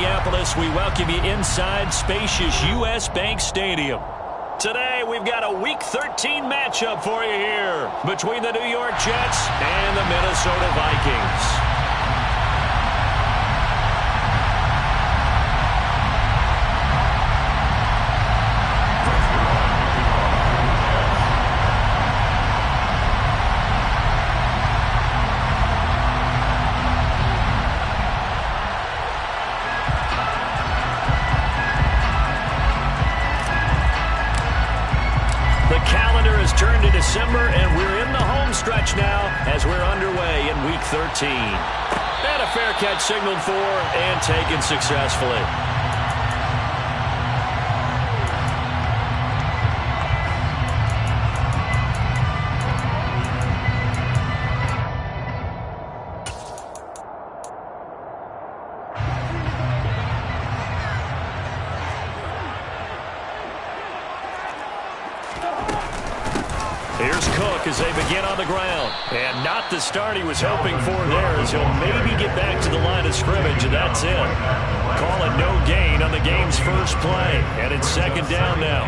Minneapolis, we welcome you inside spacious U.S. Bank Stadium. Today, we've got a Week 13 matchup for you here between the New York Jets and the Minnesota Vikings. Turned to December, and we're in the home stretch now as we're underway in Week 13. And a fair catch signaled for and taken successfully. Here's Cook as they begin on the ground. And not the start he was hoping for there, as he'll maybe get back to the line of scrimmage, and that's it. Call it no gain on the game's first play. And it's second down now.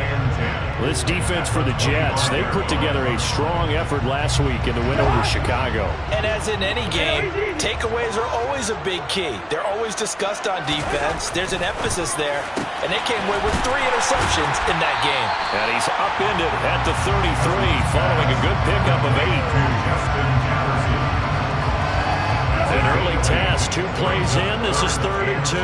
This defense for the Jets, they put together a strong effort last week in the win over Chicago. And as in any game, takeaways are always a big key. They're always discussed on defense. There's an emphasis there. And they came away with 3 interceptions in that game. And he's upended at the 33 following a good pickup of 8. An early task, 2 plays in. This is 3rd and 2.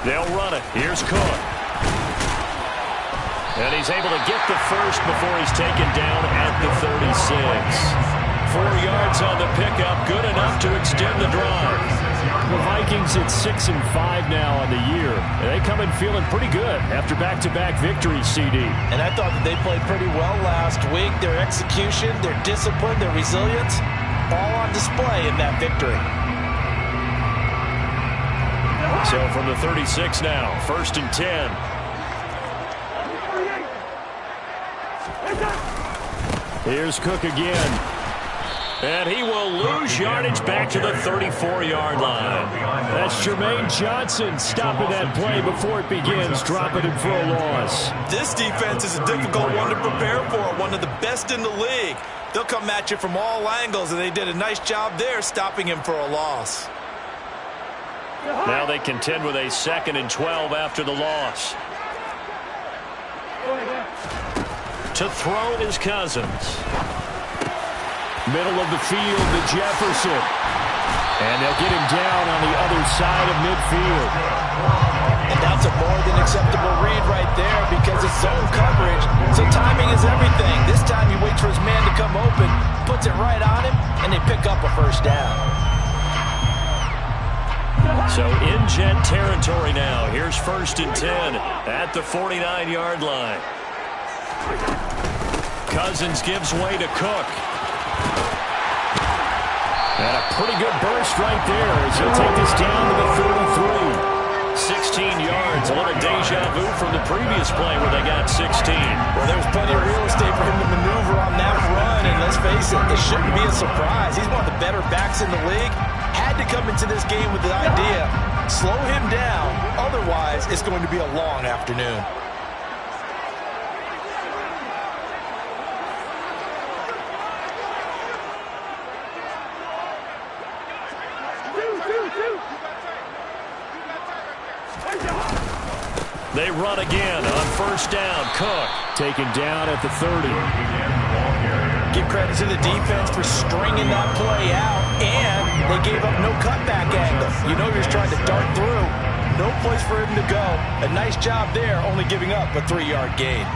They'll run it. Here's Cook. And he's able to get the first before he's taken down at the 36. 4 yards on the pickup, good enough to extend the drive. The Vikings at 6-5 now on the year. And they come in feeling pretty good after back-to-back victories, CD. And I thought that they played pretty well last week. Their execution, their discipline, their resilience, all on display in that victory. So from the 36 now, 1st and 10. Here's Cook again. And he will lose yardage back to the 34-yard line. That's Jermaine Johnson stopping that play before it begins, dropping him for a loss. This defense is a difficult one to prepare for, one of the best in the league. They'll come at you from all angles, and they did a nice job there stopping him for a loss. Now they contend with a 2nd and 12 after the loss. To throw is Cousins. Middle of the field to Jefferson. And they'll get him down on the other side of midfield. And that's a more than acceptable read right there because it's zone coverage. So timing is everything. This time he waits for his man to come open, puts it right on him, and they pick up a first down. So in Jet territory now. Here's 1st and 10 at the 49-yard line. Cousins gives way to Cook. And a pretty good burst right there as he'll take this down to the 33. 16 yards, a little deja vu from the previous play where they got 16. Well, there's plenty of real estate for him to maneuver on that run, and let's face it, it shouldn't be a surprise. He's one of the better backs in the league. Had to come into this game with the idea, slow him down, otherwise it's going to be a long afternoon. They run again on 1st down. Cook taken down at the 30. Give credit to the defense for stringing that play out, and they gave up no cutback angle. You know he was trying to dart through. No place for him to go. A nice job there, only giving up a 3-yard gain.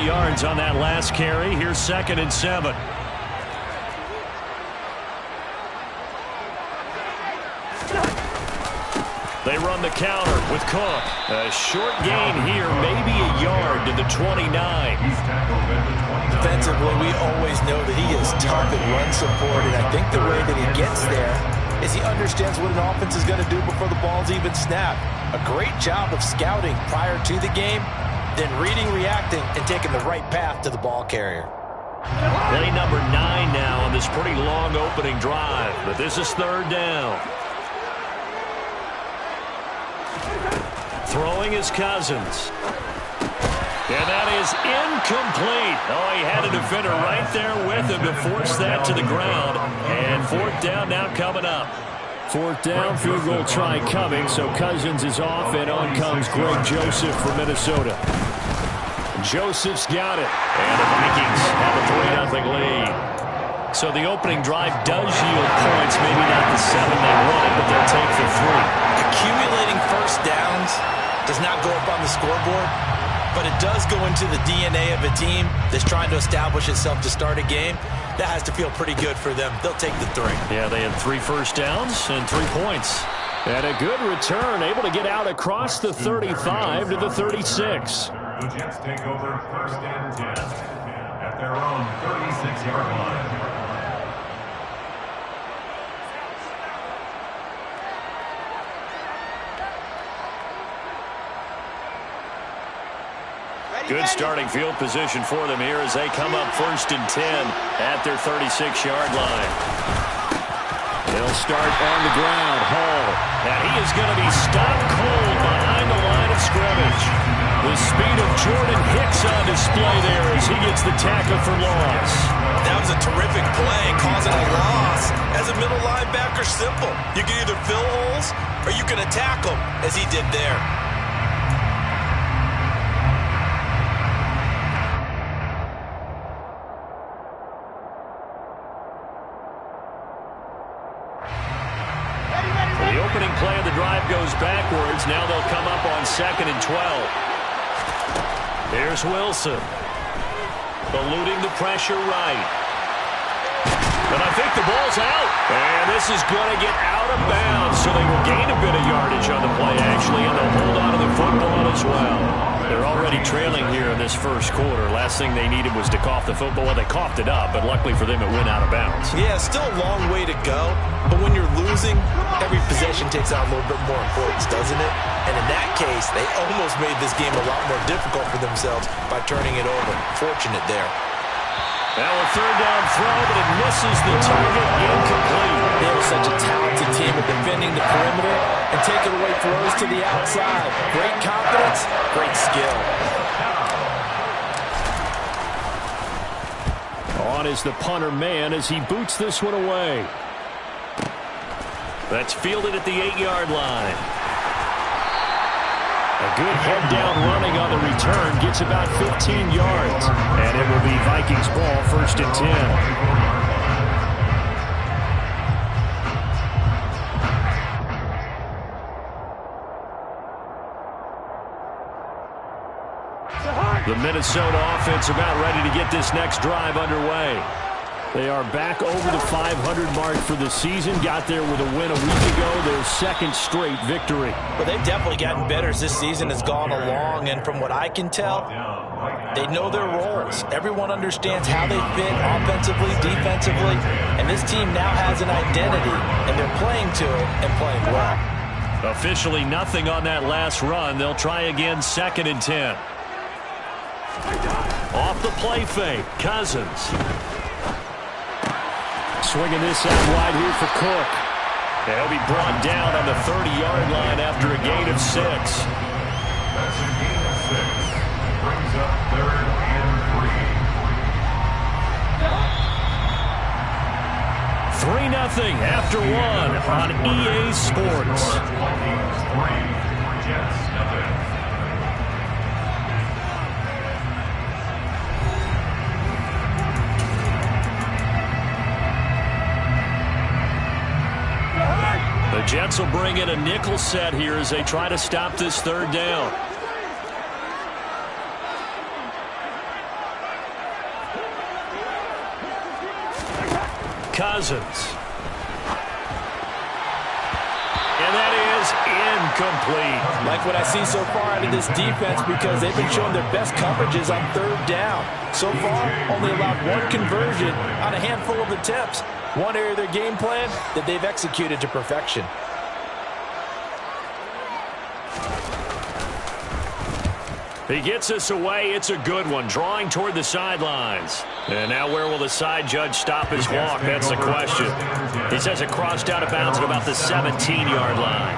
yards on that last carry. Here's 2nd and 7. They run the counter with Cook. A short gain here, maybe a yard to the 29. Defensively, we always know that he is tough at run support, and I think the way that he gets there is he understands what an offense is going to do before the ball's even snapped. A great job of scouting prior to the game, then reading, reacting, and taking the right path to the ball carrier. Play number 9 now on this pretty long opening drive, but this is third down. Throwing is Cousins. And that is incomplete. Oh, he had a defender right there with him to force that to the ground. And fourth down now coming up. Fourth down, field goal try coming, so Cousins is off, and on comes Greg Joseph for Minnesota. Joseph's got it. And the Vikings have a 3-0 lead. So the opening drive does yield points, maybe not the 7 they wanted, but they'll take the 3. Accumulating first downs does not go up on the scoreboard, but it does go into the DNA of a team that's trying to establish itself to start a game. That has to feel pretty good for them. They'll take the 3. Yeah, they had 3 first downs and 3 points. And a good return, able to get out across the 35 to the 36. The Jets take over first and 10 at their own 36-yard line. Good starting field position for them here as they come up first and 10 at their 36-yard line. They'll start on the ground. Hall. And he is going to be stopped cold behind the line of scrimmage. The speed of Jordan Hicks on display there as he gets the tackle for loss. That was a terrific play, causing a loss. As a middle linebacker, simple. You can either fill holes or you can attack them, as he did there. The opening play of the drive goes backwards. Now they'll come up on 2nd and 12. Here's Wilson. Eluding the pressure right. But I think the ball's out. And this is going to get out of bounds, so they will gain a bit of yardage on the play, actually, and they'll hold on to the football as well. They're already trailing here in this first quarter. Last thing they needed was to cough the football. Well, they coughed it up, but luckily for them, it went out of bounds. Yeah, still a long way to go. But when you're losing, every possession takes on a little bit more importance, doesn't it? And in that case, they almost made this game a lot more difficult for themselves by turning it over. Fortunate there. Now a third down throw, but it misses the target, incomplete. They are such a talented team at defending the perimeter and taking away throws to the outside. Great confidence, great skill. On is the punter man as he boots this one away. That's fielded at the 8-yard line. A good head down running on the return, gets about 15 yards. And it will be Vikings ball, 1st and 10. The Minnesota offense about ready to get this next drive underway. They are back over the 500 mark for the season. Got there with a win a week ago, their 2nd straight victory. Well, they've definitely gotten better as this season has gone along, and from what I can tell, they know their roles. Everyone understands how they fit offensively, defensively, and this team now has an identity, and they're playing to it and playing well. Officially nothing on that last run. They'll try again, 2nd and 10. Off the play fake, Cousins. Swinging this out wide here for Cook. And he'll be brought down on the 30-yard line after a gain of 6. That's a gain of 6. Brings up 3rd and 3-0 after 1 on EA Sports. Vikings 3, Jets nothing. The Jets will bring in a nickel set here as they try to stop this 3rd down. Cousins. And that is incomplete. Like what I see so far out of this defense, because they've been showing their best coverages on 3rd down. So far, only allowed 1 conversion on a handful of attempts. One area of their game plan that they've executed to perfection. He gets us away. It's a good one, drawing toward the sidelines. And now where will the side judge stop his walk? That's the question. He says it crossed out of bounds at about the 17-yard line.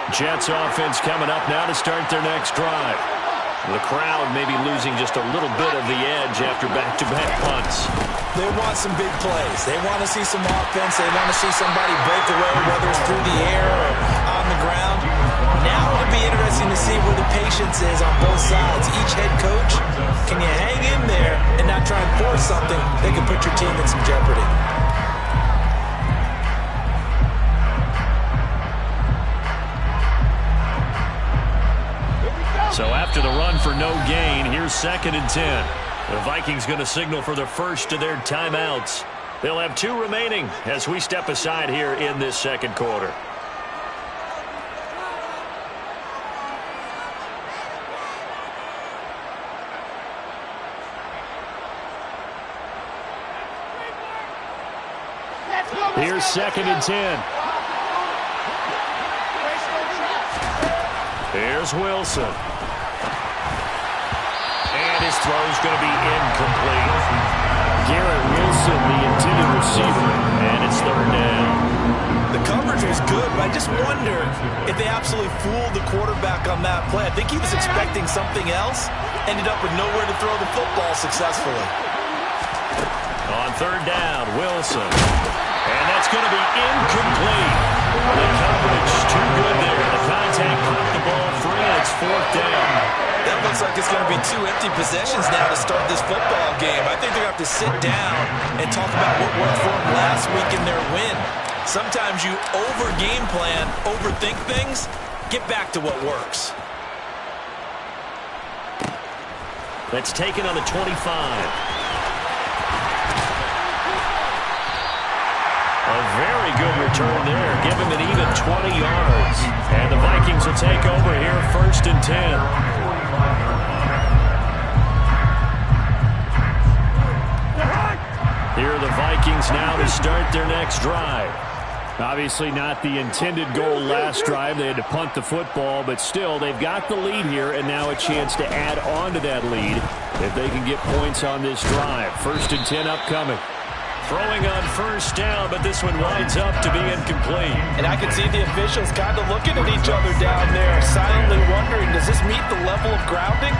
Jets offense coming up now to start their next drive. The crowd may be losing just a little bit of the edge after back-to-back punts. They want some big plays. They want to see some offense. They want to see somebody break away, whether it's through the air or on the ground. Now it'll be interesting to see where the patience is on both sides. Each head coach, can you hang in there and not try and force something that can put your team in some jeopardy? So after the run for no gain, here's 2nd and 10. The Vikings going to signal for the first of their timeouts. They'll have 2 remaining as we step aside here in this second quarter. Here's 2nd and 10. Here's Wilson. And his throw's going to be incomplete. Garrett Wilson, the intended receiver, and it's 3rd down. The coverage was good, but I just wonder if they absolutely fooled the quarterback on that play. I think he was expecting something else, ended up with nowhere to throw the football successfully. On 3rd down, Wilson. And that's going to be incomplete. The coverage too good there. The contact caught the ball free, and it's 4th down. That looks like it's going to be 2 empty possessions now to start this football game. I think they're going to have to sit down and talk about what worked for them last week in their win. Sometimes you over-game plan, overthink things, get back to what works. That's taken on the 25. A very good return there. Give him an even 20 yards. And the Vikings will take over here 1st and 10. Here are the Vikings now to start their next drive. Obviously not the intended goal last drive. They had to punt the football, but still they've got the lead here and now a chance to add on to that lead if they can get points on this drive. 1st and 10 upcoming. Throwing on 1st down, but this one winds up to be incomplete. And I can see the officials kind of looking at each other down there, silently wondering, does this meet the level of grounding?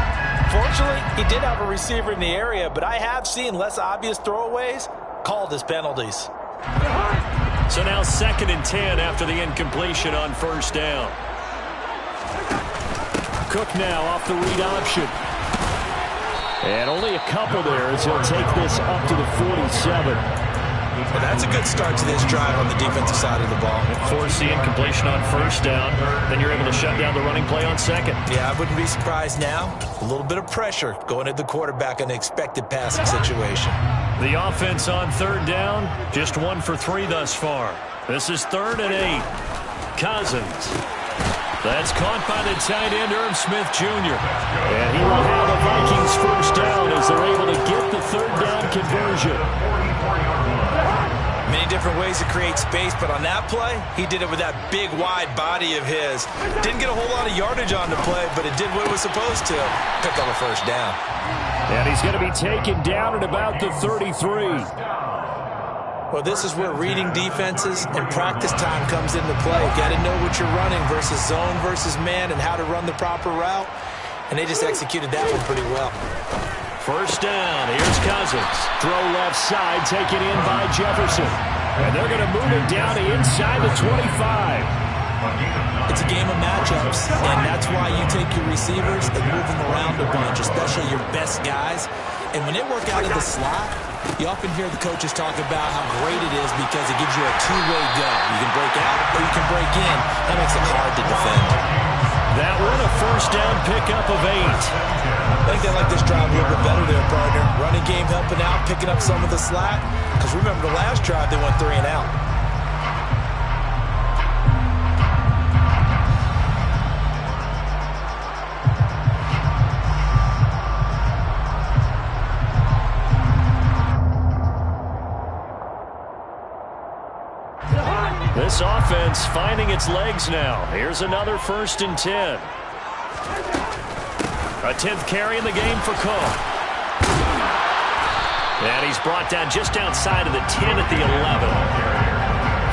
Fortunately, he did have a receiver in the area, but I have seen less obvious throwaways called as penalties. So now 2nd and 10 after the incompletion on 1st down. Cook now off the read option. And only a couple there as he'll take this up to the 47. Well, that's a good start to this drive on the defensive side of the ball. Force the incompletion on 1st down. Then you're able to shut down the running play on 2nd. Yeah, I wouldn't be surprised now. A little bit of pressure going at the quarterback in an expected passing situation. The offense on 3rd down, just 1 for 3 thus far. This is 3rd and 8. Cousins. That's caught by the tight end, Irv Smith Jr. And he will have the Vikings 1st down as they're able to get the 3rd down conversion. Many different ways to create space, but on that play, he did it with that big, wide body of his. Didn't get a whole lot of yardage on the play, but it did what it was supposed to. Picked up a 1st down. And he's going to be taken down at about the 33. Well, this is where reading defenses and practice time comes into play. Got to know what you're running versus zone versus man and how to run the proper route. And they just executed that one pretty well. 1st down. Here's Cousins. Throw left side, taken in by Jefferson. And they're going to move it down to inside the 25. It's a game of matchups, and that's why you take your receivers and move them around a bunch, especially your best guys. And when they work out of the slot, you often hear the coaches talk about how great it is because it gives you a two-way go. You can break out or you can break in. That makes it hard to defend. That one a 1st down pickup of 8. I think they like this drive a little bit better there, partner. Running game helping out, picking up some of the slack. Because remember the last drive, they went 3 and out. This offense finding its legs now. Here's another 1st and 10. A 10th carry in the game for Cook. And he's brought down just outside of the 10 at the 11.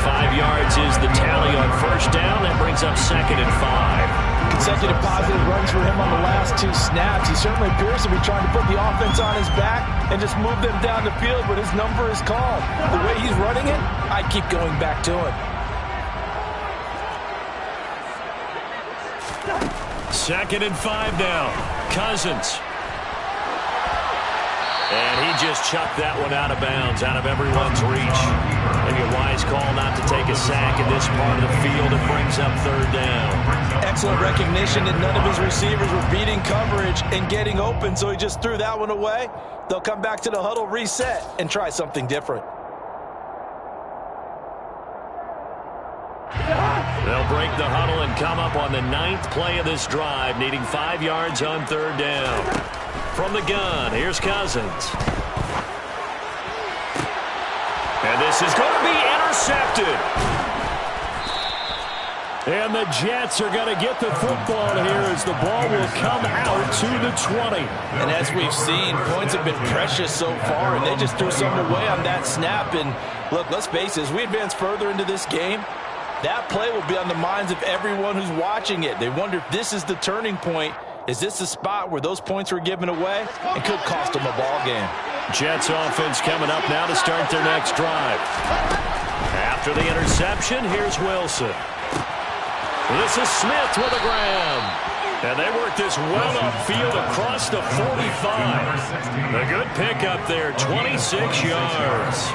5 yards is the tally on 1st down. That brings up 2nd and 5. Consecutive positive runs for him on the last 2 snaps. He certainly appears to be trying to put the offense on his back and just move them down the field, but his number is called. The way he's running it, I keep going back to him. 2nd and 5 now. Cousins. And he just chucked that one out of bounds, out of everyone's reach. Maybe a wise call not to take a sack in this part of the field. It brings up 3rd down. Excellent recognition that none of his receivers were beating coverage and getting open, so he just threw that one away. They'll come back to the huddle, reset, and try something different. They'll break the huddle and come up on the 9th play of this drive, needing 5 yards on 3rd down. From the gun, here's Cousins. And this is going to be intercepted. And the Jets are going to get the football here as the ball will come out to the 20. And as we've seen, points have been precious so far, and they just threw some away on that snap. And look, let's face it, as we advance further into this game, that play will be on the minds of everyone who's watching it. They wonder if this is the turning point. Is this the spot where those points were given away and could cost them a ball game? Jets offense coming up now to start their next drive. After the interception, here's Wilson. This is Smith with a grab. And they work this well upfield across the 45. A good pickup there, 26 yards.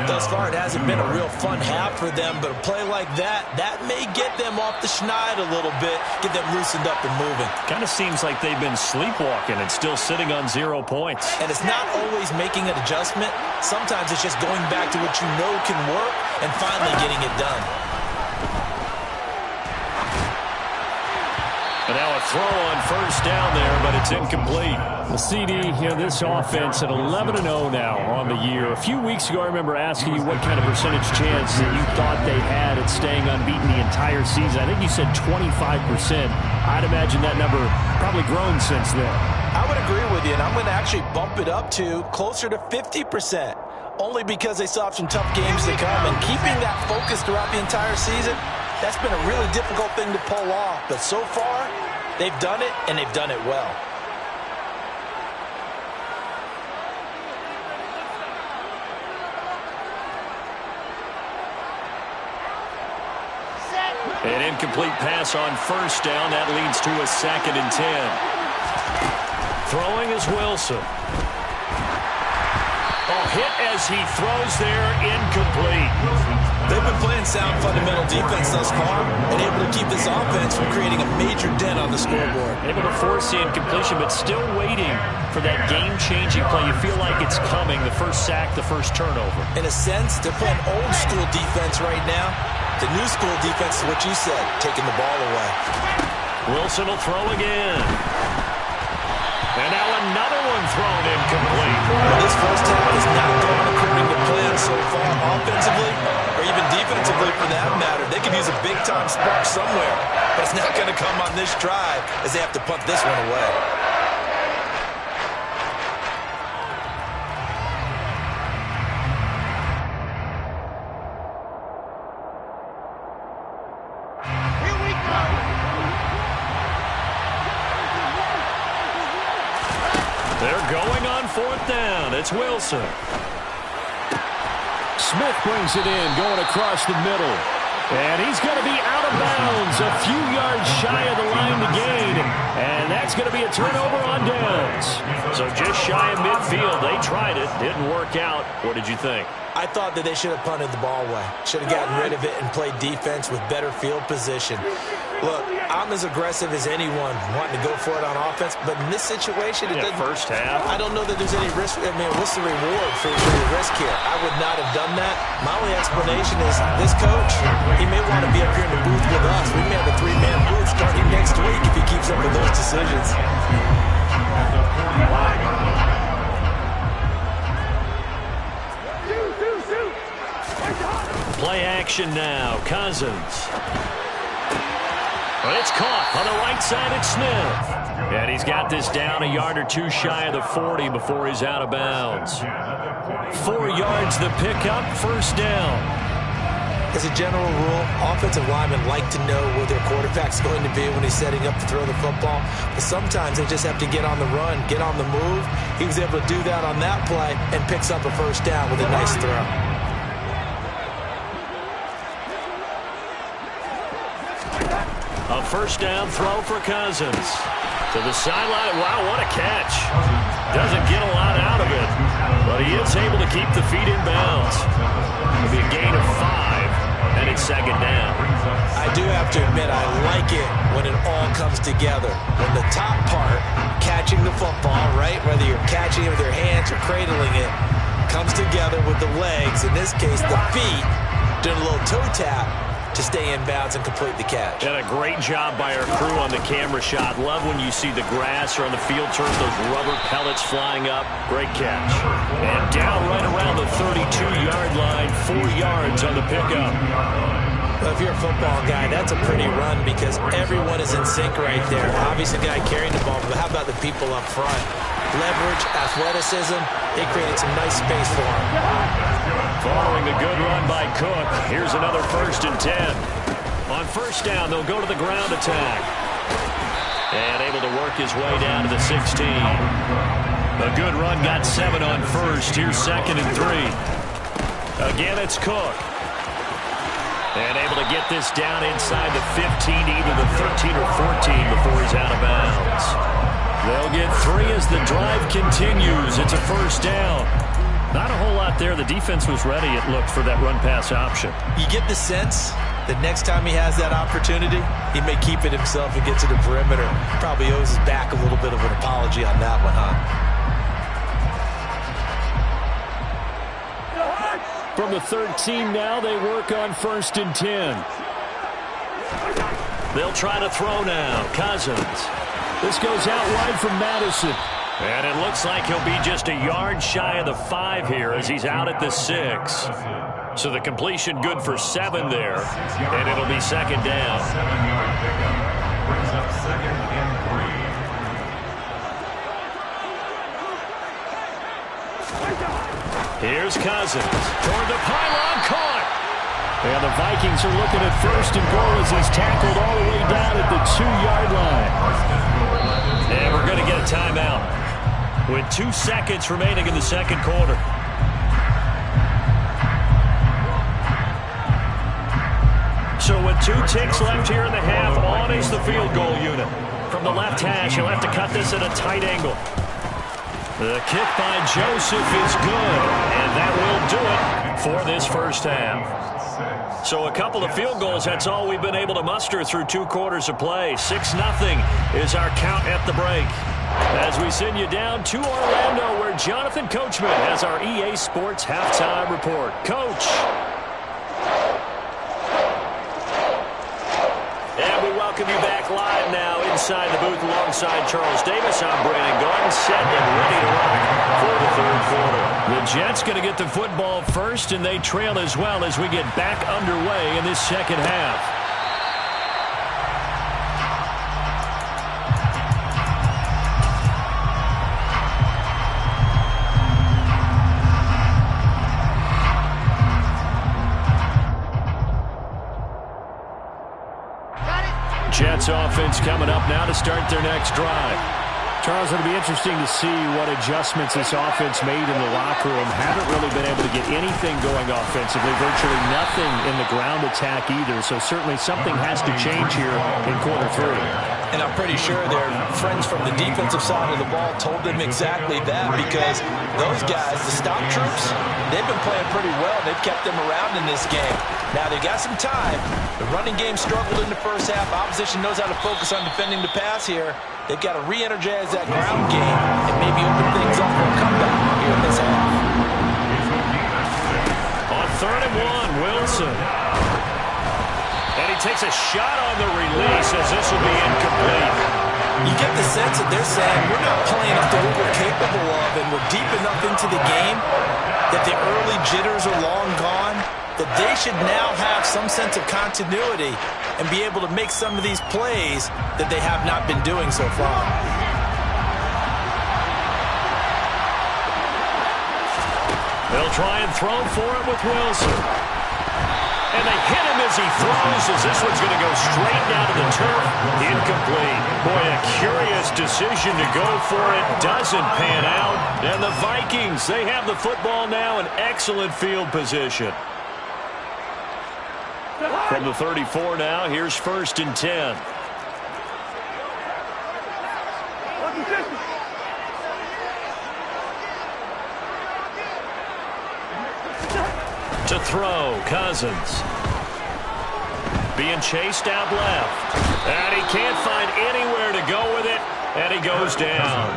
Thus far, it hasn't been a real fun half for them, but a play like that may get them off the schneid a little bit, get them loosened up and moving. Kind of seems like they've been sleepwalking and still sitting on 0 points. And it's not always making an adjustment. Sometimes it's just going back to what you know can work and finally getting it done. And now a throw on 1st down there, but it's incomplete. The CD, this offense at 11-0 now on the year. A few weeks ago, I remember asking you what kind of percentage chance that you thought they had at staying unbeaten the entire season. I think you said 25%. I'd imagine that number probably grown since then. I would agree with you, and I'm going to actually bump it up to closer to 50%, only because they still have some tough games to come. And keeping that focus throughout the entire season, that's been a really difficult thing to pull off. But so far, they've done it, and they've done it well. An incomplete pass on 1st down. That leads to a 2nd and 10. Throwing is Wilson. Hit as he throws there, incomplete. They've been playing sound fundamental defense thus far and able to keep this offense from creating a major dent on the scoreboard. Able to force the incompletion, but still waiting for that game-changing play. You feel like it's coming, the first sack, the first turnover. In a sense, they're playing old-school defense right now. The new-school defense is what you said, taking the ball away. Wilson will throw again. And now another one thrown incomplete. Well, this first half has not gone according to plan so far, offensively or even defensively for that matter. They could use a big-time spark somewhere, but it's not going to come on this drive as they have to punt this one away. They're going on 4th down. It's Wilson. Smith brings it in, going across the middle. And he's going to be out of bounds, a few yards shy of the line to gain. And that's going to be a turnover on downs. So just shy of midfield. They tried it. Didn't work out. What did you think? I thought that they should have punted the ball away. Should have gotten rid of it and played defense with better field position. Look, I'm as aggressive as anyone wanting to go for it on offense, but in this situation, it doesn't. First half. I don't know that there's any risk. I mean, what's the reward for your risk here? I would not have done that. My only explanation is this coach, he may want to be up here in the booth with us. We may have a 3-man booth starting next week if he keeps up with those decisions. Play action now. Cousins. It's caught on the right side. It's Smith. And he's got this down a yard or two shy of the 40 before he's out of bounds. 4 yards the pickup, first down. As a general rule, offensive linemen like to know where their quarterback's going to be when he's setting up to throw the football. But sometimes they just have to get on the run, get on the move. He was able to do that on that play and picks up a first down with a nice throw. A first down throw for Cousins. To the sideline. Wow, what a catch. Doesn't get a lot out of it, but he is able to keep the feet in bounds. It'll be a gain of 5, and it's second down. I do have to admit, I like it when it all comes together. When the top part, catching the football, right, whether you're catching it with your hands or cradling it, comes together with the legs, in this case the feet, doing a little toe tap to stay in bounds and complete the catch. And a great job by our crew on the camera shot. Love when you see the grass or on the field turf, those rubber pellets flying up. Great catch. And down right around the 32-yard line, 4 yards on the pickup. Well, if you're a football guy, that's a pretty run because everyone is in sync right there. Obviously, the guy carrying the ball, but how about the people up front? Leverage, athleticism, they created some nice space for him. Following the good run by Cook, here's another 1st and 10. On first down, they'll go to the ground attack. And able to work his way down to the 16. A good run got 7 on first. Here's 2nd and 3. Again, it's Cook. And able to get this down inside the 15, either the 13 or 14 before he's out of bounds. They'll get 3 as the drive continues. It's a first down. Not a whole lot there. The defense was ready, it looked, for that run-pass option. You get the sense that next time he has that opportunity, he may keep it himself and get to the perimeter. Probably owes his back a little bit of an apology on that one, huh? From the 13 now, they work on 1st and 10. They'll try to throw now. Cousins. This goes out wide from Madison. And it looks like he'll be just a yard shy of the 5 here as he's out at the 6. So the completion good for 7 there. And it'll be second down. 7-yard pickup. Brings up 2nd and 3. Here's Cousins. Toward the pylon, caught. And the Vikings are looking at 1st and goal as he's tackled all the way down at the 2-yard line. And we're going to get a timeout with 2 seconds remaining in the second quarter. So with 2 ticks left here in the half, on is the field goal unit. From the left hash, he'll have to cut this at a tight angle. The kick by Joseph is good, and that will do it for this first half. So a couple of field goals, that's all we've been able to muster through 2 quarters of play. 6-0 is our count at the break. As we send you down to Orlando, where Jonathan Coachman has our EA Sports halftime report. Coach. And we welcome you back live now inside the booth alongside Charles Davis. I'm Brandon Gordon, set and ready to rock for the 3rd quarter. The Jets going to get the football first, and they trail as well as we get back underway in this second half. Jets offense coming up now to start their next drive. Charles, it'll be interesting to see what adjustments this offense made in the locker room. Haven't really been able to get anything going offensively, virtually nothing in the ground attack either. So certainly something has to change here in quarter 3. And I'm pretty sure their friends from the defensive side of the ball told them exactly that, because those guys, the stop troops, they've been playing pretty well. They've kept them around in this game. Now, they got some time. The running game struggled in the first half. Opposition knows how to focus on defending the pass here. They've got to re-energize that ground game and maybe open things up for a comeback here in this half. On 3rd and 1, Wilson. And he takes a shot on the release as this will be incomplete. You get the sense that they're saying we're not playing up to what we're capable of, and we're deep enough into the game that the early jitters are long gone. that they should now have some sense of continuity and be able to make some of these plays that they have not been doing so far. They'll try and throw for it with Wilson. And they hit him as he throws, as this one's going to go straight down to the turf. Incomplete. Boy, a curious decision to go for it. Doesn't pan out. And the Vikings, they have the football now in excellent field position. From the 34 now, here's 1st and 10. To throw, Cousins. Being chased out left. And he can't find anywhere to go with it. And he goes down.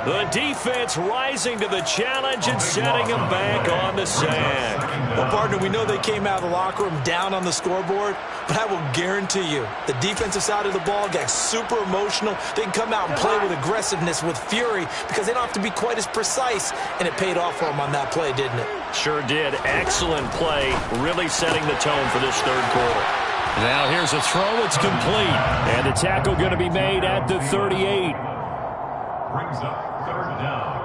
The defense rising to the challenge and setting him back on the sack. Well, partner, we know they came out of the locker room down on the scoreboard, but I will guarantee you the defensive side of the ball got super emotional. They can come out and play with aggressiveness, with fury, because they don't have to be quite as precise, and it paid off for them on that play, didn't it? Sure did. Excellent play, really setting the tone for this third quarter. Now here's a throw. It's complete. And the tackle going to be made at the 38. Brings up 3rd down.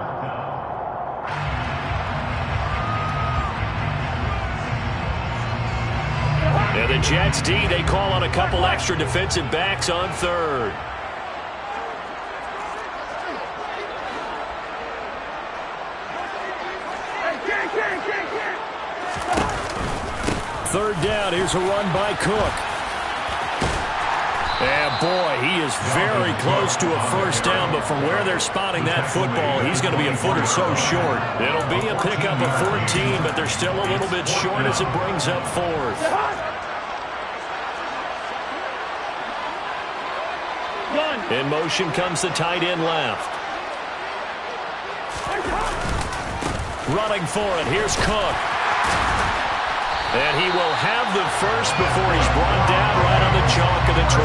And the Jets D, they call on a couple extra defensive backs on 3rd. Third down, here's a run by Cook. And boy, he is very close to a first down, but from where they're spotting that football, he's going to be a foot or so short. It'll be a pickup of 14, but they're still a little bit short as it brings up 4th. In motion comes the tight end left. Running for it, here's Cook. And he will have the first before he's brought down right on the chalk of the 20.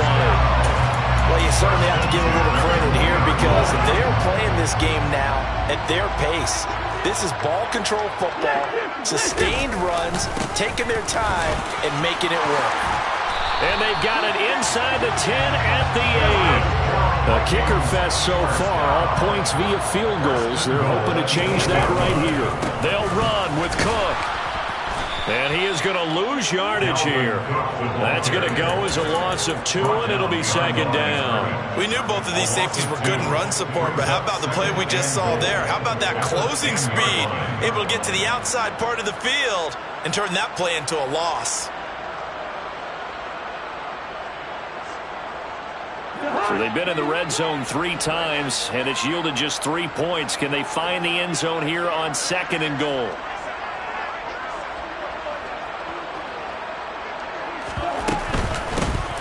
Well, you certainly have to give a little credit here because they're playing this game now at their pace. This is ball control football, sustained runs, taking their time and making it work. And they've got it inside the 10 at the 8. A kicker fest so far, all points via field goals. They're hoping to change that right here. They'll run with Cook. And he is going to lose yardage here. That's going to go as a loss of 2, and it'll be 2nd down. We knew both of these safeties were good in run support, but how about the play we just saw there? How about that closing speed? Able to get to the outside part of the field and turn that play into a loss. So they've been in the red zone 3 times, and it's yielded just 3 points. Can they find the end zone here on 2nd and goal?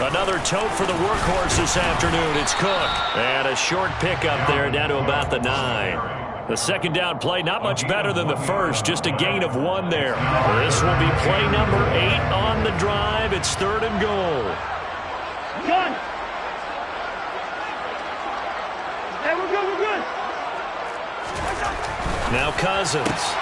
Another tote for the workhorse this afternoon. It's Cook. And a short pickup there down to about the 9. The 2nd down play, not much better than the first. Just a gain of 1 there. This will be play number 8 on the drive. It's 3rd and goal. Gun. Hey, we're good, we're good. Now Cousins.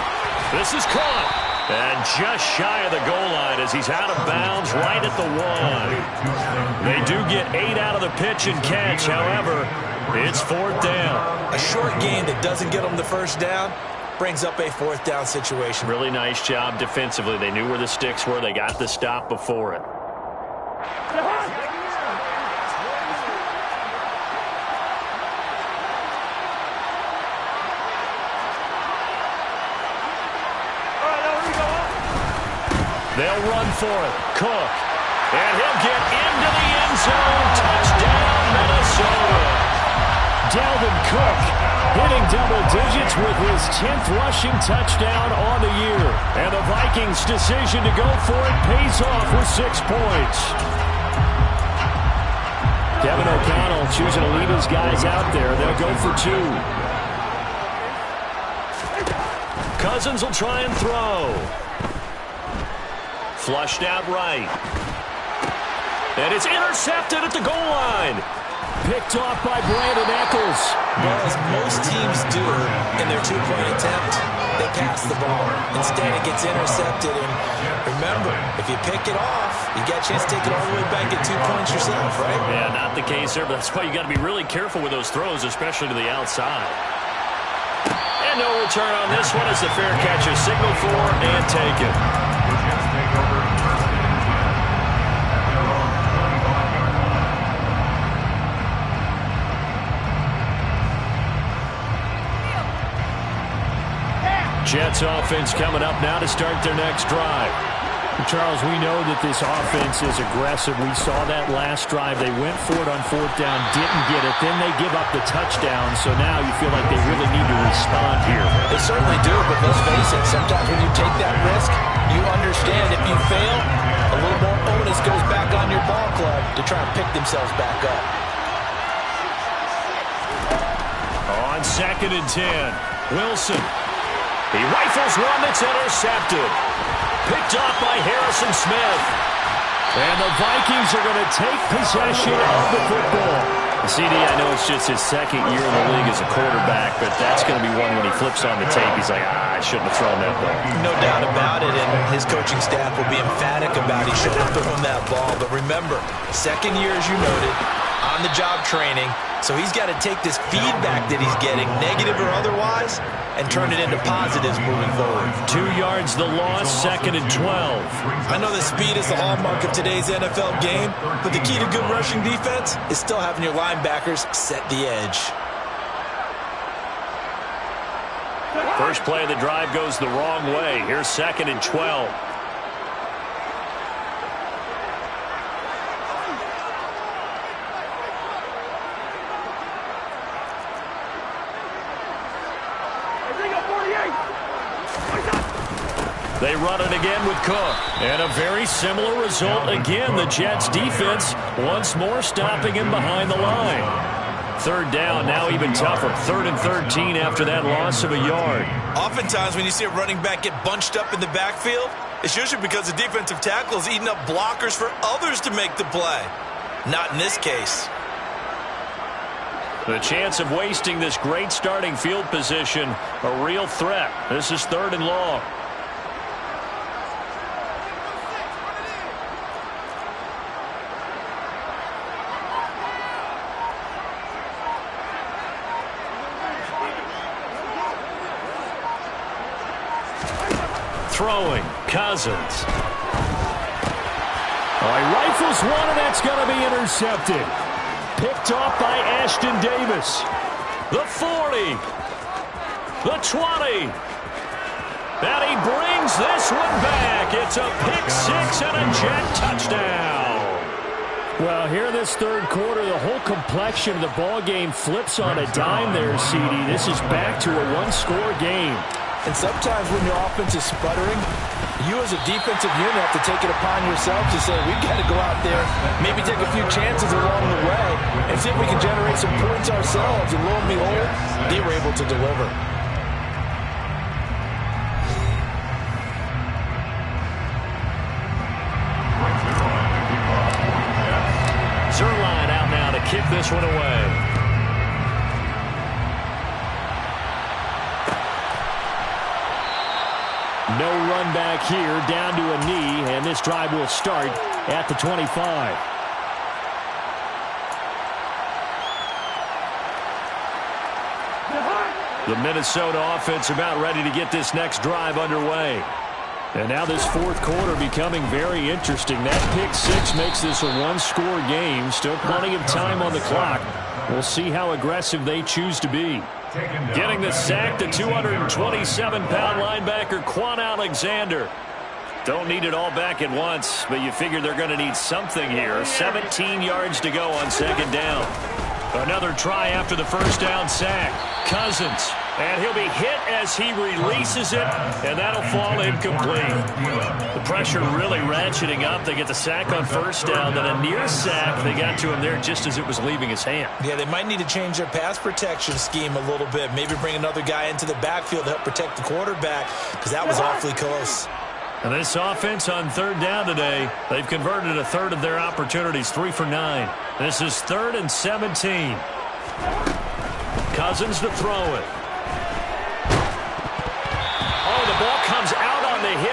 This is caught. And just shy of the goal line as he's out of bounds right at the 1. They do get 8 out of the pitch and catch. However, it's 4th down. A short gain that doesn't get them the first down brings up a 4th down situation. Really nice job defensively. They knew where the sticks were. They got the stop before it. They'll run for it. Cook. And he'll get into the end zone. Touchdown, Minnesota. Dalvin Cook hitting double digits with his 10th rushing touchdown on the year. And the Vikings' decision to go for it pays off with 6 points. Kevin O'Connell choosing to leave his guys out there. They'll go for 2. Cousins will try and throw. Flushed out right. And it's intercepted at the goal line. Picked off by Brandon Eccles. Well, as most teams do in their 2-point attempt, they pass the ball. Instead, it gets intercepted. And remember, if you pick it off, you get a chance to take it all the way back at 2 points yourself, right? Yeah, not the case there, but that's why you got to be really careful with those throws, especially to the outside. And no return on this one as the fair catch is signaled for and taken. Jets offense coming up now to start their next drive. Charles, we know that this offense is aggressive. We saw that last drive. They went for it on 4th down, didn't get it. Then they give up the touchdown. So now you feel like they really need to respond here. They certainly do, but let's face it. Sometimes when you take that risk, you understand if you fail, a little more onus goes back on your ball club to try and pick themselves back up. On 2nd and 10, Wilson. He rifles one that's intercepted. Picked off by Harrison Smith. And the Vikings are going to take possession of the football. CD, I know it's just his 2nd year in the league as a quarterback, but that's going to be one when he flips on the tape. He's like, I shouldn't have thrown that ball. No doubt about it, and his coaching staff will be emphatic about he shouldn't have thrown that ball. But remember, 2nd year, as you noted, on-the-job training. So he's got to take this feedback that he's getting, negative or otherwise, and turn it into positives moving forward. 2 yards the loss, 2nd and 12. I know that speed is the hallmark of today's NFL game, but the key to good rushing defense is still having your linebackers set the edge. First play of the drive goes the wrong way. Here's 2nd and 12. They run it again with Cook. And a very similar result again. The Jets defense once more stopping him behind the line. 3rd down, now even tougher. 3rd and 13 after that loss of a yard. Oftentimes when you see a running back get bunched up in the backfield, it's usually because the defensive tackle is eating up blockers for others to make the play. Not in this case. The chance of wasting this great starting field position, a real threat. This is 3rd and long. Throwing, Cousins. Oh, he rifles one, and that's going to be intercepted. Picked off by Ashton Davis. The 40. The 20. And he brings this one back. It's a pick 6 and a Jet touchdown. Well, here this 3rd quarter, the whole complexion of the ball game flips on a dime there, CD. This is back to a 1-score game. And sometimes when your offense is sputtering, you as a defensive unit have to take it upon yourself to say, we've got to go out there, maybe take a few chances along the way, and see if we can generate some points ourselves. And lo and behold, they were able to deliver. Zerline out now to kick this one away. No run back here, down to a knee, and this drive will start at the 25. The Minnesota offense about ready to get this next drive underway. And now this 4th quarter becoming very interesting. That pick 6 makes this a 1-score game. Still plenty of time on the clock. We'll see how aggressive they choose to be. Getting the sack, the 227-pound linebacker Quan Alexander. Don't need it all back at once, but you figure they're going to need something here. 17 yards to go on 2nd down. Another try after the 1st down sack. Cousins, and he'll be hit as he releases it, and that'll fall incomplete. The pressure really ratcheting up. They get the sack on 1st down, then a near sack. They got to him there just as it was leaving his hand. Yeah, they might need to change their pass protection scheme a little bit. Maybe bring another guy into the backfield to help protect the quarterback, because that was awfully close. And this offense on 3rd down today, they've converted a 1/3 of their opportunities, 3 for 9. This is 3rd and 17. Cousins to throw it.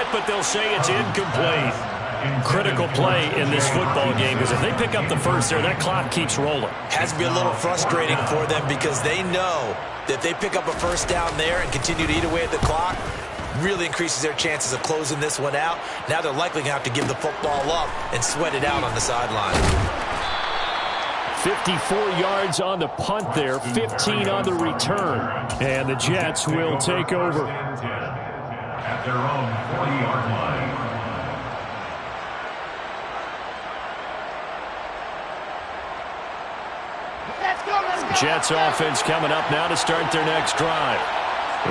it, but they'll say it's incomplete. Critical play in this football game, because if they pick up the first there, that clock keeps rolling. Has to be a little frustrating for them because they know that if they pick up a first down there and continue to eat away at the clock, really increases their chances of closing this one out. Now they're likely going to have to give the football up and sweat it out on the sideline. 54 yards on the punt there, 15 on the return. And the Jets will take over. At their own 40-yard line. Jets offense coming up now to start their next drive.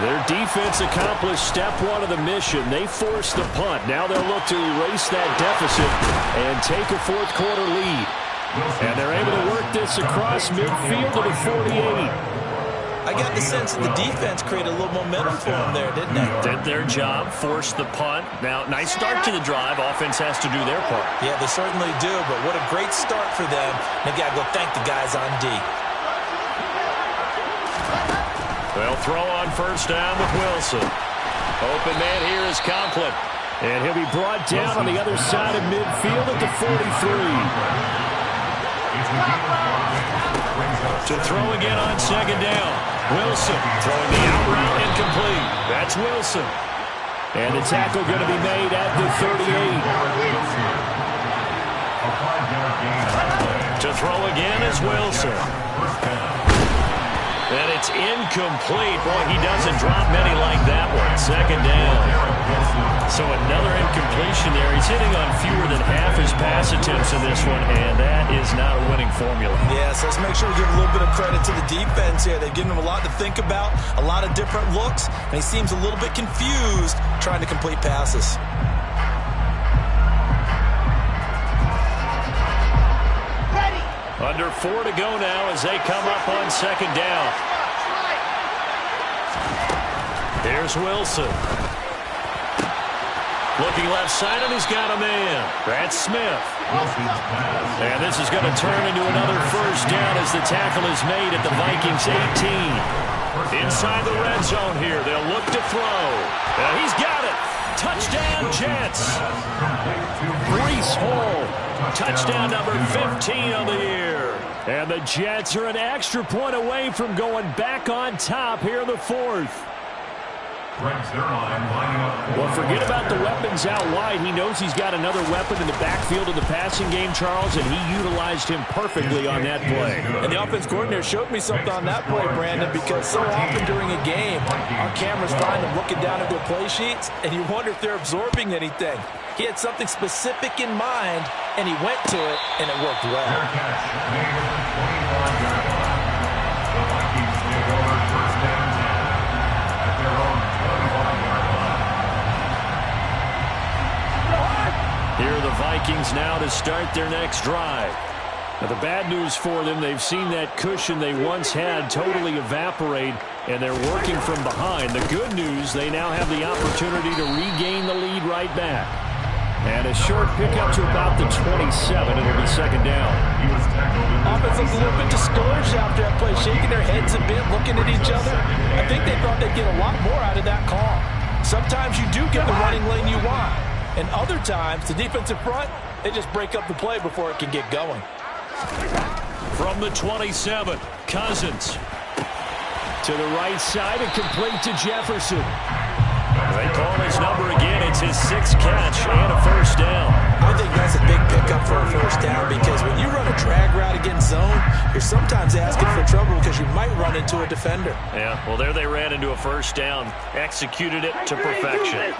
Their defense accomplished step one of the mission. They forced the punt. Now they'll look to erase that deficit and take a fourth-quarter lead. And they're able to work this across midfield to the 48. I got the sense that the defense created a little momentum for them there, didn't they? Did their job, forced the punt. Now, nice start to the drive. Offense has to do their part. Yeah, they certainly do, but what a great start for them. They got to go thank the guys on D. They'll throw on first down with Wilson. Open man here is Conklin. And he'll be brought down on the other side of midfield at the 43. To throw again on second down. Wilson throwing the out route incomplete. That's Wilson. And the tackle going to be made at the 38. To throw again is Wilson. And it's incomplete. Boy, he doesn't drop many like that one. Second down. So another incompletion there. He's hitting on fewer than half his pass attempts in this one, and that is not a winning formula. Yeah, so let's make sure we give a little bit of credit to the defense here. They've given him a lot to think about, a lot of different looks, and he seems a little bit confused trying to complete passes. Under 4 to go now as they come up on second down. Here's Wilson. Looking left side, and he's got a man. That's Smith. And this is going to turn into another first down as the tackle is made at the Vikings 18. Inside the red zone here. They'll look to throw. And he's got it. Touchdown, Jets. Breece Hall. Touchdown number 15 on the year. And the Jets are an extra point away from going back on top here in the fourth. Well, forget about the weapons out wide. He knows he's got another weapon in the backfield of the passing game, Charles, and he utilized him perfectly on that play. And the offense coordinator showed me something on that play, Brandon, because so often during a game, our cameras find them looking down at their play sheets, and you wonder if they're absorbing anything. He had something specific in mind, and he went to it, and it worked well. Here are the Vikings now to start their next drive. Now, the bad news for them, they've seen that cushion they once had totally evaporate, and they're working from behind. The good news, they now have the opportunity to regain the lead right back. And a short pickup to about the 27. It'll be second down. Offense looks a little bit discouraged after that play, shaking their heads a bit, looking at each other. I think they thought they'd get a lot more out of that call. Sometimes you do get the running lane you want. And other times, the defensive front, they just break up the play before it can get going. From the 27, Cousins. To the right side and complete to Jefferson. They call his number again. It's his 6th catch and a first down. I think that's a big pickup for a first down because when you run a drag route against zone, you're sometimes asking for trouble because you might run into a defender. Yeah, well, there they ran into a first down. Executed it to perfection.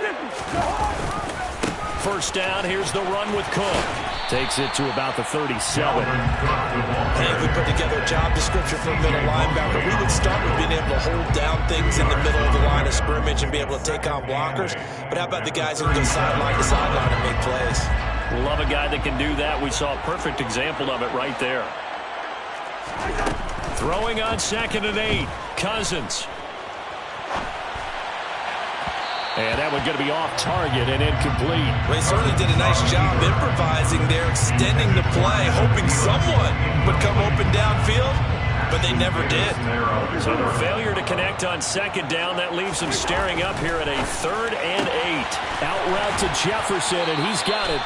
First down, here's the run with Cook. Takes it to about the 37. Hey, if we put together a job description for a middle linebacker, we would start with being able to hold down things in the middle of the line of scrimmage and be able to take on blockers. But how about the guys who can go sideline to sideline and make plays? Love a guy that can do that. We saw a perfect example of it right there. Throwing on 2nd and 8. Cousins. And that one's going to be off target and incomplete. Well, he certainly did a nice job improvising there, extending the play, hoping someone would come open downfield. but they never did. So the failure to connect on second down, that leaves him staring up here at a 3rd and 8. Out route to Jefferson, and he's got it.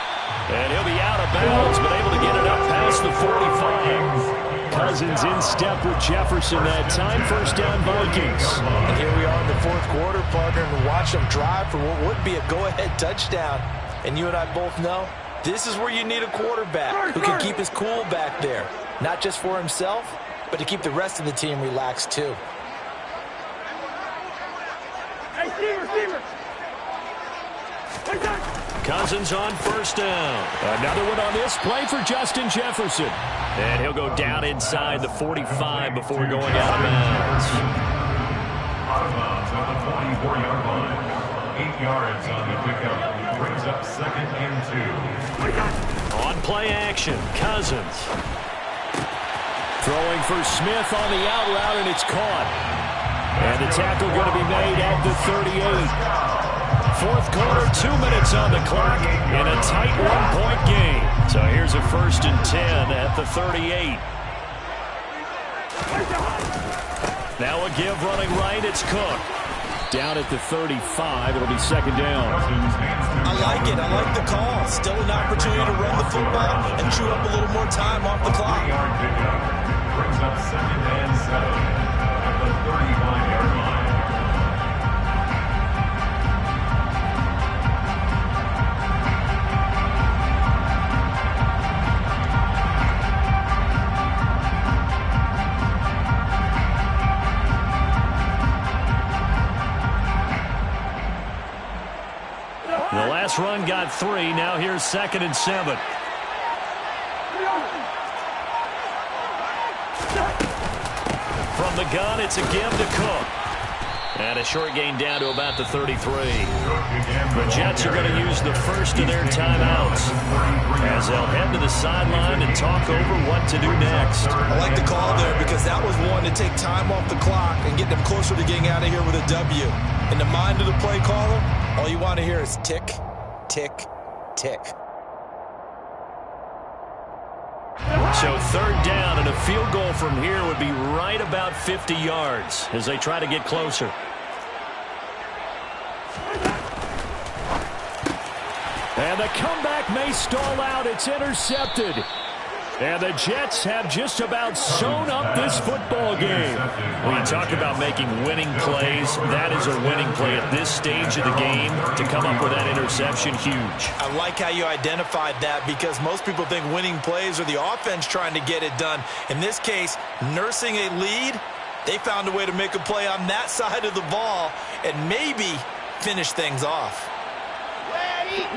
And he'll be out of bounds, but able to get it up past the 45. Cousins in step with Jefferson that time. First down, Vikings. And here we are in the 4th quarter, partner, and watch them drive for what would be a go-ahead touchdown. And you and I both know this is where you need a quarterback who can keep his cool back there. Not just for himself, but to keep the rest of the team relaxed too. Hey, receiver! Cousins on first down. Another one on this play for Justin Jefferson. And he'll go down inside the 45 before going out of bounds. Out of bounds on the 44-yard line. 8 yards on the pickup. Brings up 2nd and 2. On play action, Cousins. Throwing for Smith on the out route, and it's caught. And the tackle going to be made at the 38. 4th quarter, 2 minutes on the clock, in a tight 1-point game. So here's a 1st and 10 at the 38. Now a give running right, it's Cook. Down at the 35, it'll be 2nd down. I like it. I like the call. Still an opportunity to run the football and chew up a little more time off the clock. Brings up 2nd and 7 at the 35-yard line. The last run got 3. Now here's 2nd and 7. From the gun, it's a give to Cook. And a short gain down to about the 33. The Jets are going to use the first of their timeouts as they'll head to the sideline and talk over what to do next. I like the call there because that was one to take time off the clock and get them closer to getting out of here with a W. In the mind of the play caller, all you want to hear is tick, tick, tick. So 3rd down, and a field goal from here would be right about 50 yards as they try to get closer. And the comeback may stall out. It's intercepted. And the Jets have just about sewn up this football game. When you talk about making winning plays, that is a winning play at this stage of the game. To come up with that interception, huge. I like how you identified that because most people think winning plays are the offense trying to get it done. In this case, nursing a lead, they found a way to make a play on that side of the ball and maybe finish things off.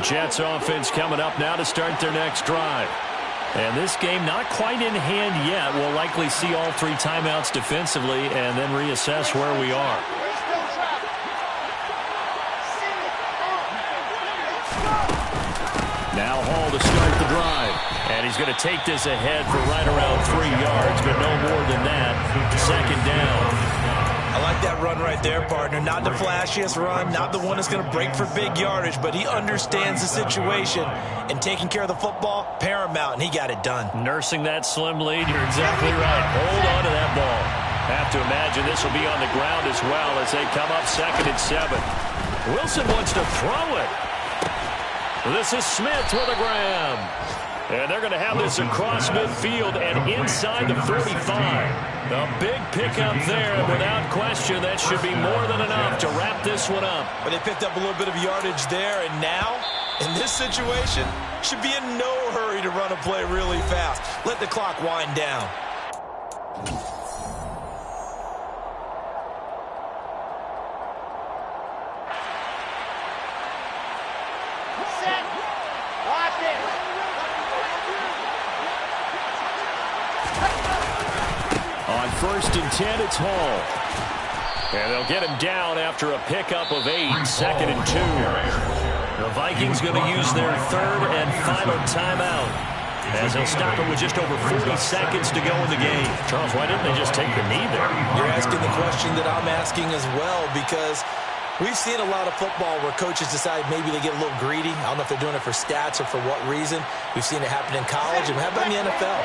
Jets offense coming up now to start their next drive. And this game not quite in hand yet. We'll likely see all 3 timeouts defensively and then reassess where we are. Now Hall to start the drive. And he's going to take this ahead for right around 3 yards, but no more than that. 2nd down. I like that run right there, partner. Not the flashiest run, not the one that's going to break for big yardage, but he understands the situation, and taking care of the football, paramount, and he got it done. Nursing that slim lead, you're exactly right. Hold on to that ball. Have to imagine this will be on the ground as well as they come up 2nd and 7. Wilson wants to throw it. This is Smith with a grab. And they're going to have this across midfield and inside the 45. A big pickup there, and without question, that should be more than enough to wrap this one up. But they picked up a little bit of yardage there, and now, in this situation, should be in no hurry to run a play really fast. Let the clock wind down. Set. Watch it. On 1st and 10, it's Hall. And they'll get him down after a pickup of 8, 2nd and 2. The Vikings going to use their 3rd and final timeout as they'll stop it with just over 40 seconds to go in the game. Charles, why didn't they just take the knee there? You're asking the question that I'm asking as well, because we've seen a lot of football where coaches decide maybe they get a little greedy. I don't know if they're doing it for stats or for what reason. We've seen it happen in college, and how about in the NFL?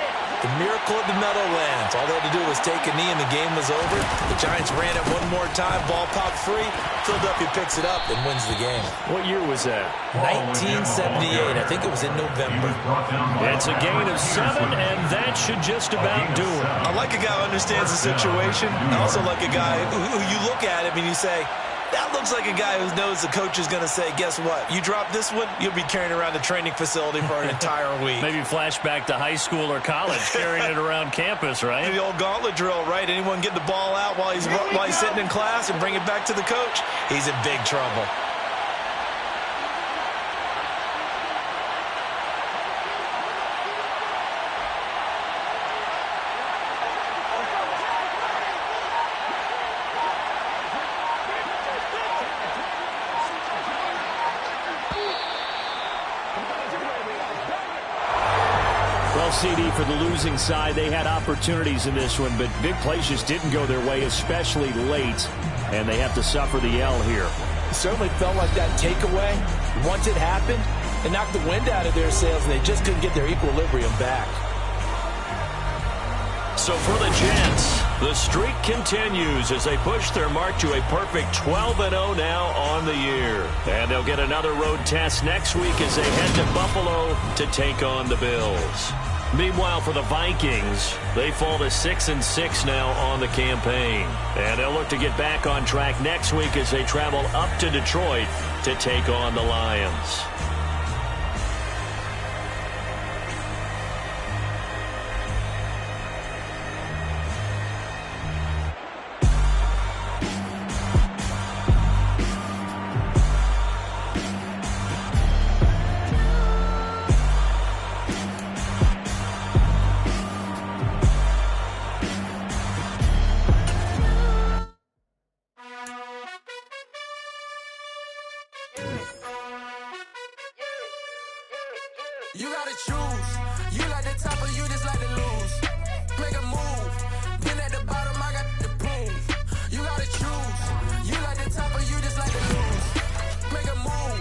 The miracle of the Meadowlands. All they had to do was take a knee and the game was over. The Giants ran it one more time. Ball popped free. Philadelphia picks it up and wins the game. What year was that? 1978. I think it was in November. It's a gain of 7, and that should just about do it. I like a guy who understands the situation. I also like a guy who you look at him and you say, that looks like a guy who knows the coach is going to say, guess what? You drop this one, you'll be carrying around the training facility for an entire week. Maybe flashback to high school or college, carrying it around campus, right? The old gauntlet drill, right? Anyone get the ball out while he's sitting in class and bring it back to the coach? He's in big trouble. CD for the losing side. They had opportunities in this one, but big plays just didn't go their way, especially late, and they have to suffer the L here. It certainly felt like that takeaway, once it happened, it knocked the wind out of their sails, and they just couldn't get their equilibrium back. So for the Jets, the streak continues as they push their mark to a perfect 12-0 now on the year. And they'll get another road test next week as they head to Buffalo to take on the Bills. Meanwhile, for the Vikings, they fall to 6-6 now on the campaign. And they'll look to get back on track next week as they travel up to Detroit to take on the Lions. You gotta choose. You like the top or you just like to lose. Make a move. Then at the bottom, I got the prove. You gotta choose. You like the top or you just like to lose. Make a move.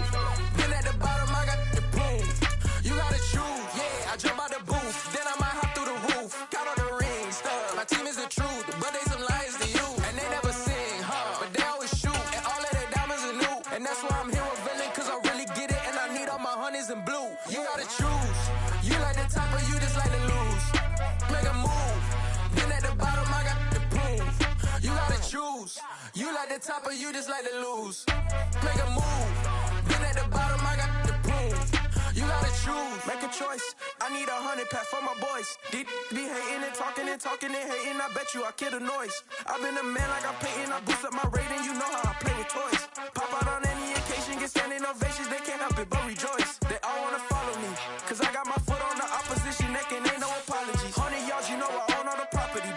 Then at the bottom, I got the prove. You gotta choose. Yeah, I jump out the booth. Then I might hop through the roof. Count on the rings. My team is the truth, but they some liars to you. And they never sing, but they always shoot. And all of their diamonds are new. And that's why I'm here with villain, cause I really get it. And I need all my honeys in blue. You gotta choose. You like the top or you just like to lose. Make a move. Then at the bottom, I got the proof. You gotta choose. You like the top or you just like to lose. Make a move. Then at the bottom, I got the proof. You gotta choose. Make a choice. I need 100 pack for my boys. Be hating and talking and hating. I bet you I kill the noise. I've been a man like I'm Peyton. I boost up my rating. You know how I play with toys. Pop out on any occasion, get standing ovations. They can't help it but rejoice. They all wanna follow me, cause I got my foot on the opposition neck and ain't no apologies. 100 yards, you know I own all the property.